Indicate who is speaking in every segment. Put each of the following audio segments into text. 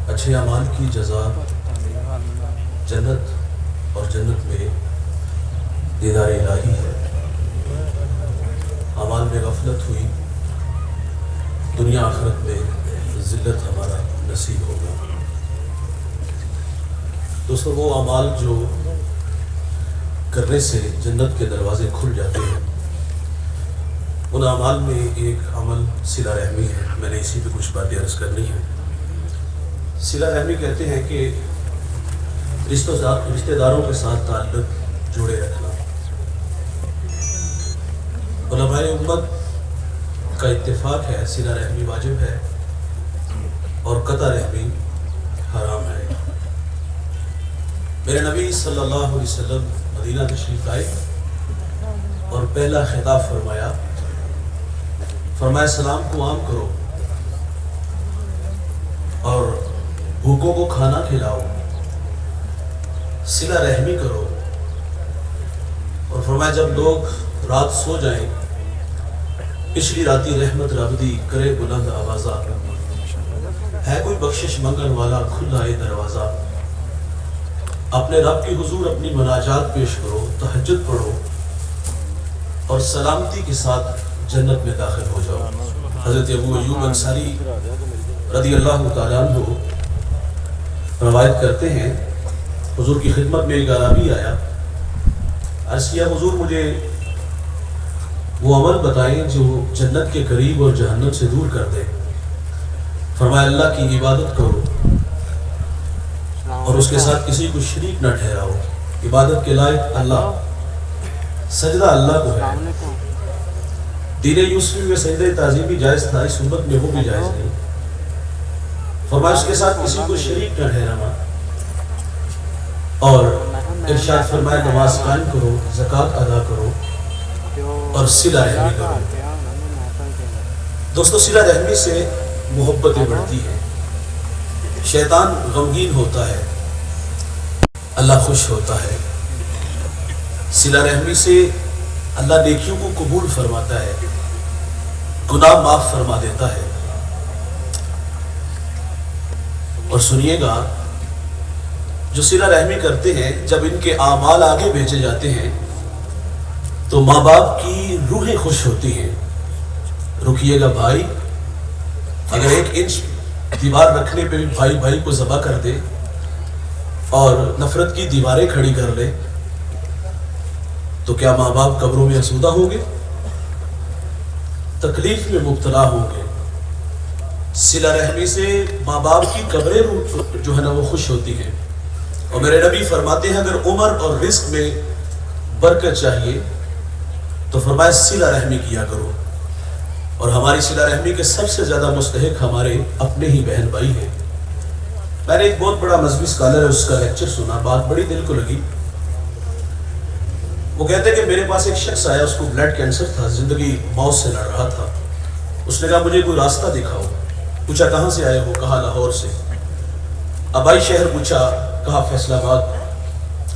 Speaker 1: اچھے اعمال کی جزا جنت اور جنت میں دیدار الہی ہے۔ اعمال میں غفلت ہوئی، دنیا آخرت میں ذلت ہمارا نصیب ہوگا۔ دوستو، وہ اعمال جو کرنے سے جنت کے دروازے کھل جاتے ہیں، ان اعمال میں ایک عمل صلہ رحمی ہے۔ میں نے اسی پہ کچھ باتیں عرض کرنی ہے۔ صلہ رحمی کہتے ہیں کہ رشتہ داروں کے ساتھ تعلق جوڑے رکھنا۔ علماء امت کا اتفاق ہے صلہ رحمی واجب ہے اور قطع رحمی حرام ہے۔ میرے نبی صلی اللہ علیہ وسلم مدینہ تشریف لائے اور پہلا خطاب فرمایا سلام کو عام کرو اور بھوکوں کو کھانا کھلاؤ، صلہ رحمی کرو، اور فرمایا جب لوگ رات سو جائیں، پچھلی راتی رحمت رب دی کرے بلند آوازہ، ہے کوئی بخشش منگن والا کھلا ہے دروازہ، اپنے رب کی حضور اپنی مناجات پیش کرو، تہجد پڑھو اور سلامتی کے ساتھ جنت میں داخل ہو جاؤ۔ حضرت ابو ایوب انصاری رضی اللہ تعالیٰ عنہ روایت کرتے ہیں، حضور کی خدمت میں ایک عربی آیا، عرض کیا حضور مجھے وہ عمل بتائیں جو جنت کے قریب اور جہنم سے دور کر دے۔ فرمایا اللہ کی عبادت کرو اور اس کے ساتھ کسی کو شریک نہ ٹھہراؤ، عبادت کے لائق اللہ، سجدہ اللہ کو ہے۔ دین یوسفی میں سجدہ تعظیمی جائز تھا، اس امت میں وہ بھی جائز نہیں۔ فرمایا اس کے ساتھ کسی کو شریک نہ ٹھہرانا، اور ارشاد فرمایا نماز قائم کرو، زکوٰۃ ادا کرو اور صلہ رحمی کرو۔ دوستو، صلہ رحمی سے محبتیں بڑھتی ہیں، شیطان غمگین ہوتا ہے، اللہ خوش ہوتا ہے۔ صلہ رحمی سے اللہ نیکیوں کو قبول فرماتا ہے، گناہ معاف فرما دیتا ہے۔ اور سنیے گا، جو صلہ رحمی کرتے ہیں جب ان کے اعمال آگے بھیجے جاتے ہیں تو ماں باپ کی روحیں خوش ہوتی ہیں۔ رکیے گا بھائی، اگر 1 انچ دیوار رکھنے پہ بھی بھائی بھائی کو ذبح کر دے اور نفرت کی دیواریں کھڑی کر لے تو کیا ماں باپ قبروں میں آسودہ ہوں گے؟ تکلیف میں مبتلا ہوں گے۔ صلہ رحمی سے ماں باپ کی قبریں جو ہے نا وہ خوش ہوتی ہیں۔ اور میرے نبی فرماتے ہیں اگر عمر اور رزق میں برکت چاہیے تو فرمایا صلہ رحمی کیا کرو، اور ہماری صلہ رحمی کے سب سے زیادہ مستحق ہمارے اپنے ہی بہن بھائی ہیں۔ میں نے ایک بہت بڑا مذہبی اسکالر ہے، اس کا لیکچر سنا، بات بڑی دل کو لگی۔ وہ کہتے ہیں کہ میرے پاس ایک شخص آیا، اس کو بلڈ کینسر تھا، زندگی موت سے لڑ رہا تھا۔ اس نے کہا مجھے کوئی راستہ دکھاؤ۔ پوچھا کہاں سے آئے ہو؟ کہا لاہور سے۔ آبائی شہر پوچھا، کہا فیصل آباد۔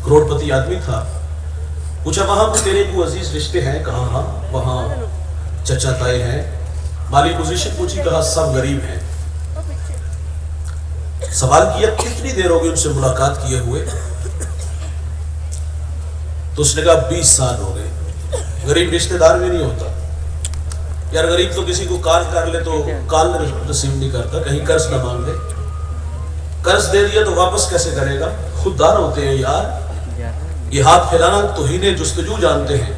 Speaker 1: کروڑ پتی آدمی تھا۔ پوچھا وہاں کو تیرے کو عزیز رشتے ہیں؟ کہا ہاں، وہاں چچا تائے ہیں۔ مالی پوزیشن پوچھی، کہا سب غریب ہیں۔ سوال کیا کتنی دیر ہوگی ان سے ملاقات کیے ہوئے؟ تو اس نے کہا 20 سال ہو گئے۔ غریب رشتہ دار بھی نہیں ہوتا یار، غریب تو کسی کو کال کر لے تو کال رسیو نہیں کرتا، کہیں قرض نہ مانگ لے، قرض دے دیا تو واپس کیسے کرے گا؟ خوددار ہوتے ہیں یار، یہ ہاتھ پھیلانا توہین جستجو جانتے ہیں۔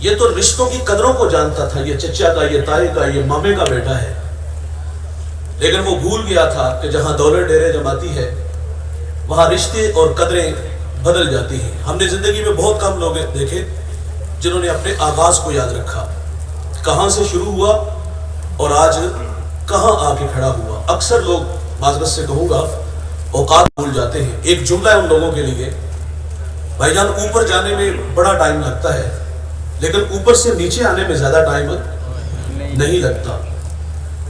Speaker 1: یہ تو رشتوں کی قدروں کو جانتا تھا، یہ چچا کا، یہ تائی کا، یہ مامے کا بیٹا ہے، لیکن وہ بھول گیا تھا کہ جہاں دولت ڈیرے جماتی ہے وہاں رشتے اور قدریں بدل جاتی ہیں۔ ہم نے زندگی میں بہت کم لوگ دیکھے جنہوں نے اپنے آغاز کو یاد رکھا، کہاں سے شروع ہوا اور آج کہاں آ کے کھڑا ہوا۔ اکثر لوگ، معذرت سے کہوں گا، اوقات بھول جاتے ہیں۔ ایک جملہ ہے ان لوگوں کے لیے، بھائی جان اوپر جانے میں بڑا ٹائم لگتا ہے لیکن اوپر سے نیچے آنے میں زیادہ ٹائم نہیں لگتا۔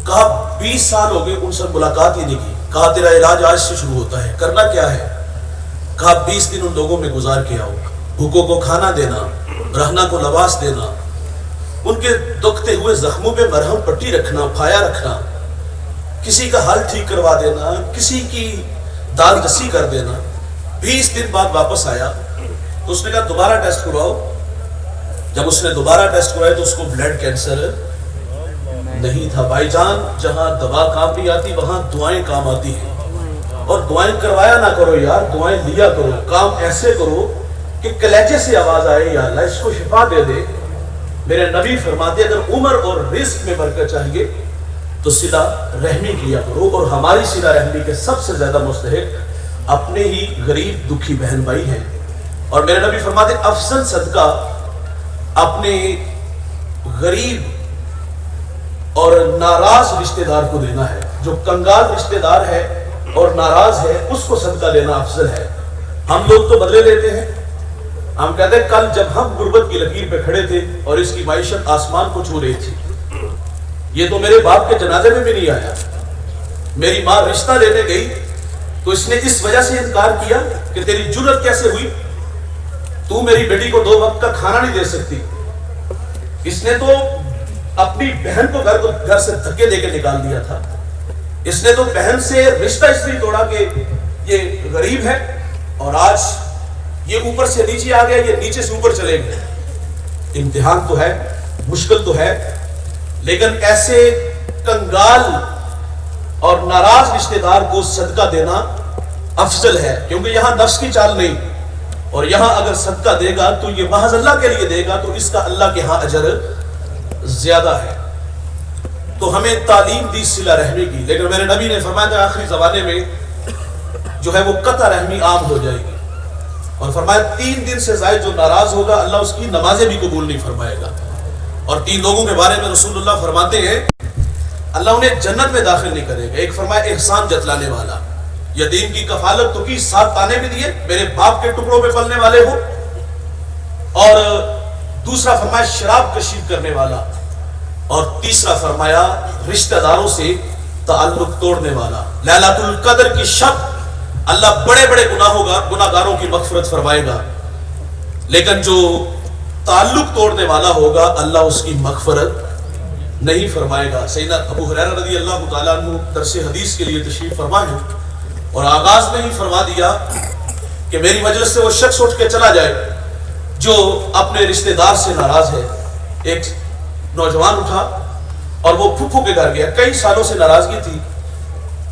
Speaker 1: کہا 20 سال ہو گئے ان سے ملاقات ہی نہیں کی۔ کہا تیرا علاج آج سے شروع ہوتا ہے، کرنا کیا ہے؟ کہا 20 دن ان لوگوں میں گزار کے آؤ، بھوکوں کو کھانا دینا، رہنا کو لباس دینا، ان کے دکھتے ہوئے زخموں پہ مرہم پٹی رکھنا، پھایا رکھنا، کسی کا حال ٹھیک کروا دینا، کسی کی دال دسی کر دینا۔ 20 دن بعد واپس آیا تو اس نے کہا دوبارہ ٹیسٹ کرواؤ۔ جب اس نے دوبارہ ٹیسٹ کروایا تو اس کو بلڈ کینسر نہیں تھا۔ بھائی جان، جہاں دوا کام نہیں آتی وہاں دعائیں کام آتی ہیں، اور دعائیں کروایا نہ کرو یار، دعائیں لیا کرو۔ کام ایسے کرو کہ کلیجے سے آواز آئے یا اللہ اس کو شفا دے دے۔ میرے نبی فرماتے اگر عمر اور رزق میں برکت چاہیے تو صلہ رحمی کیا کرو، اور ہماری صلہ رحمی کے سب سے زیادہ مستحق اپنے ہی غریب دکھی بہن بھائی ہیں۔ اور میرے نبی فرماتے افضل صدقہ اپنے غریب اور ناراض رشتہ دار کو دینا ہے۔ جو کنگال رشتہ دار ہے اور ناراض ہے اس کو صدقہ دینا افضل ہے۔ ہم لوگ تو بدلے لیتے ہیں، ہم کہتے ہیں کل جب ہم غربت کی لکیر پہ کھڑے تھے اور اس کی معیشت آسمان کو چھو رہی تھی، یہ تو میرے باپ کے جنازے میں بھی نہیں آیا۔ میری ماں رشتہ لینے گئی تو اس نے اس وجہ سے انکار کیا کہ تیری جرت کیسے ہوئی، تو میری بیٹی کو 2 وقت کا کھانا نہیں دے سکتی۔ اس نے تو اپنی بہن کو گھر سے دھکے دے کے نکال دیا تھا۔ اس نے تو بہن سے رشتہ اس لیے توڑا کہ یہ غریب ہے، اور آج یہ اوپر سے نیچے آ گیا، یہ نیچے سے اوپر چلے گئے۔ امتحان تو ہے، مشکل تو ہے، لیکن ایسے کنگال اور ناراض رشتہ دار کو صدقہ دینا افضل ہے، کیونکہ یہاں نفس کی چال نہیں، اور یہاں اگر صدقہ دے گا تو یہ محض اللہ کے لیے دے گا تو اس کا اللہ کے ہاں اجر زیادہ ہے۔ تو ہمیں تعلیم دی صلہ رحمی کی، لیکن میرے نبی نے فرمایا تھا آخری زمانے میں جو ہے وہ قطع رحمی عام ہو جائے گی، اور فرمایا 3 دن سے زائد جو ناراض ہوگا اللہ اس کی نمازیں بھی قبول نہیں فرمائے گا۔ اور 3 لوگوں کے بارے میں رسول اللہ فرماتے ہیں اللہ انہیں جنت میں داخل نہیں کرے گا۔ ایک فرمایا احسان جتلانے والا، یتیم کی کفالت تو کی، 7 تانے بھی دیے، میرے باپ کے ٹکڑوں پہ پلنے والے ہو۔ اور دوسرا فرمایا شراب کشید کرنے والا، اور تیسرا فرمایا رشتہ داروں سے تعلق توڑنے والا۔ لیلۃ القدر کی شب اللہ بڑے بڑے گناہ گاروں کی مغفرت فرمائے گا، لیکن جو تعلق توڑنے والا ہوگا اللہ اس کی مغفرت نہیں فرمائے گا۔ سیدنا ابو ہریرہ رضی اللہ تعالیٰ عنہ درس حدیث کے لیے تشریف فرما ہے، اور آغاز میں ہی فرما دیا کہ میری مجلس سے وہ شخص اٹھ کے چلا جائے جو اپنے رشتہ دار سے ناراض ہے۔ ایک نوجوان اٹھا اور وہ پھپھو کے گھر گیا، کئی سالوں سے ناراضگی تھی،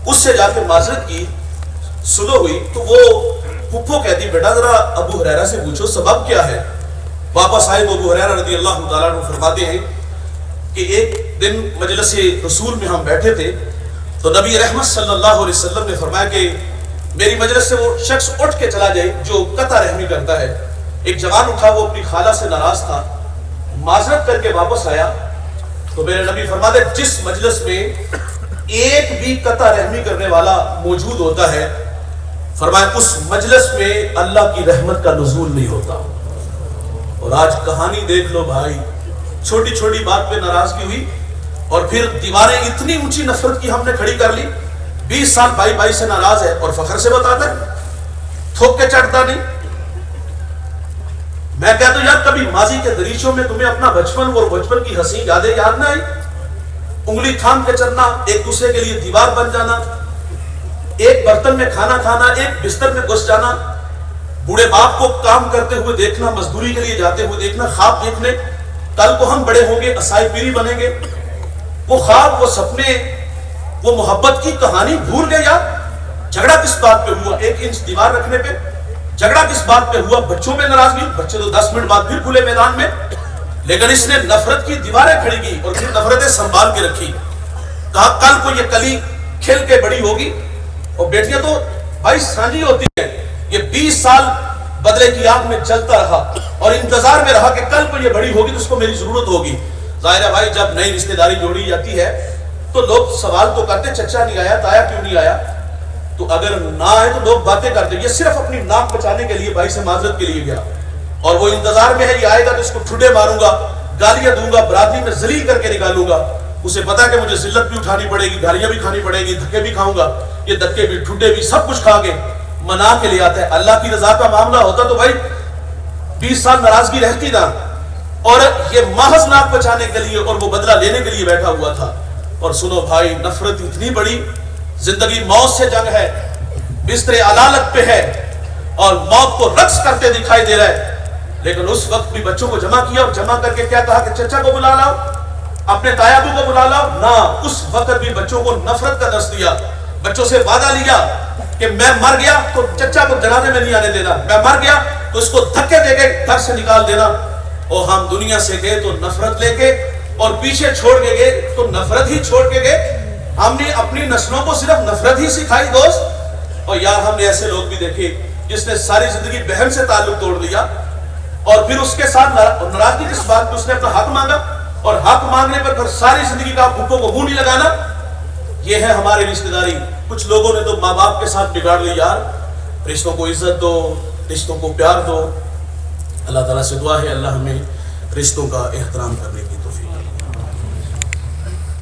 Speaker 1: اس سے جا کے معذرت کی، صلح ہوئی تو وہ پھپھو کہتی بیٹا ذرا ابو ہریرہ سے پوچھو سبب کیا ہے۔ واپس آئے تو ابو ہریرہ رضی اللہ تعالیٰ عنہ فرماتے ہیں کہ ایک دن مجلس رسول میں ہم بیٹھے تھے تو نبی رحمت صلی اللہ علیہ وسلم نے فرمایا کہ میری مجلس سے وہ شخص اٹھ کے چلا جائے جو قطع رحمی کرتا ہے۔ ایک جوان اٹھا، وہ اپنی خالہ سے ناراض تھا، معذرت کر کے واپس آیا تو میرے نبی فرماتے جس مجلس میں ایک بھی قطع رحمی کرنے والا موجود ہوتا ہے فرمایا اس مجلس میں اللہ کی رحمت کا نزول نہیں ہوتا۔ اور آج کہانی دیکھ لو بھائی، چھوٹی چھوٹی بات پہ ناراضگی ہوئی اور پھر دیواریں اتنی اونچی نفرت کی ہم نے کھڑی کر لی۔ 20 سال بھائی سے ناراض ہے اور فخر سے بتاتا ہے، تھوک کے چڑھتا نہیں۔ میں کہتا ہوں یار کبھی ماضی کے دریچوں میں تمہیں اپنا بچپن اور بچپن کی حسین یادیں یاد نہ آئی؟ انگلی تھام کے چلنا، ایک دوسرے کے لیے دیوار بن جانا، ایک برتن میں کھانا کھانا، ایک بستر میں گھس جانا، بوڑھے باپ کو کام کرتے ہوئے دیکھنا، مزدوری کے لیے جاتے ہوئے دیکھنا، خواب دیکھنے کل کو ہم بڑے ہوں گے اسائی پیری بنیں گے، وہ خواب، وہ سپنے، وہ محبت کی کہانی بھول گئے یار۔ جھگڑا کس بات پہ ہوا؟ 1 انچ دیوار رکھنے پہ جھگڑا کس بات پہ ہوا؟ بچوں میں ناراضگی، بچے تو 10 منٹ بعد پھر کھلے میدان میں، لیکن اس نے نفرت کی دیواریں کھڑی کی اور پھر نفرتیں سنبھال کے رکھی۔ کہا کل کو یہ کلی کھل کے بڑی ہوگی، اور بیٹیاں تو بھائی سانجی ہوتی ہیں۔ یہ 20 سال بدلے کی آگ میں چلتا رہا اور انتظار میں رہا کہ کل کو یہ بڑی ہوگی تو اس کو میری ضرورت ہوگی۔ ظاہر ہے بھائی جب نئی رشتہ داری جوڑی جاتی ہے تو لوگ سوال تو کرتے چچا نہیں آیا، تایا کیوں نہیں آیا؟ تو اگر نہ آئے تو لوگ باتیں کرتے، یہ صرف اپنی ناک بچانے کے لیے بھائی سے معذرت کے لیے گیا، اور وہ انتظار میں ہے یہ آئے گا تو اس کو ٹھڈے ماروں گا، گالیاں دوں گا، برادری میں ذلیل کر کے نکالوں گا۔ اسے پتا کہ مجھے ذلت بھی اٹھانی پڑے گی، گالیاں بھی کھانی پڑے گی، دھکے بھی کھاؤں گا، یہ دھکے بھی ٹھڈے بھی سب کچھ کھا کے منا کے لے آتا ہے۔ اللہ کی رضا کا معاملہ ہوتا تو بھائی 20 سال ناراضگی رہتی نا، اور یہ محض ناک بچانے کے لیے اور وہ بدلہ لینے کے لیے بیٹھا ہوا تھا۔ اور سنو بھائی، نفرت اتنی بڑی، زندگی موت سے جنگ ہے، بستر علالت پہ ہے اور موت کو رقص کرتے دکھائی دے رہا ہے، لیکن اس وقت بھی بچوں کو جمع کیا اور جمع کر کے کیا کہا کہ چچا کو بلا لاؤ، اپنے تایا ابو کو بلا لاؤ نہ، اس وقت بھی بچوں کو نفرت کا درس دیا، بچوں سے وعدہ لیا کہ میں مر گیا تو چچا کو جنازے میں نہیں آنے دینا، میں مر گیا تو اس کو دھکے دے کے گھر سے نکال دینا، اور ہم دنیا سے گئے تو نفرت لے کے اور پیچھے چھوڑ کے گئے تو نفرت ہی چھوڑ کے گئے، ہم نے اپنی نسلوں کو صرف نفرت ہی سکھائی دوست۔ اور یار ہم نے ایسے لوگ بھی دیکھے جس نے ساری زندگی بہن سے تعلق توڑ دیا اور پھر اس کے ساتھ ناراضگی کس بات پہ، اس نے اپنا حق مانگا اور حق مانگنے پر پھر ساری زندگی کا بھوکوں کو منہ نہیں لگانا، یہ ہے ہماری رشتہ داری۔ کچھ لوگوں نے تو ماں باپ کے ساتھ بگاڑ لی یار، رشتوں کو عزت دو، رشتوں کو پیار دو۔ اللہ تعالیٰ سے دعا ہے اللہ ہمیں رشتوں کا احترام کرنے کی توفیق۔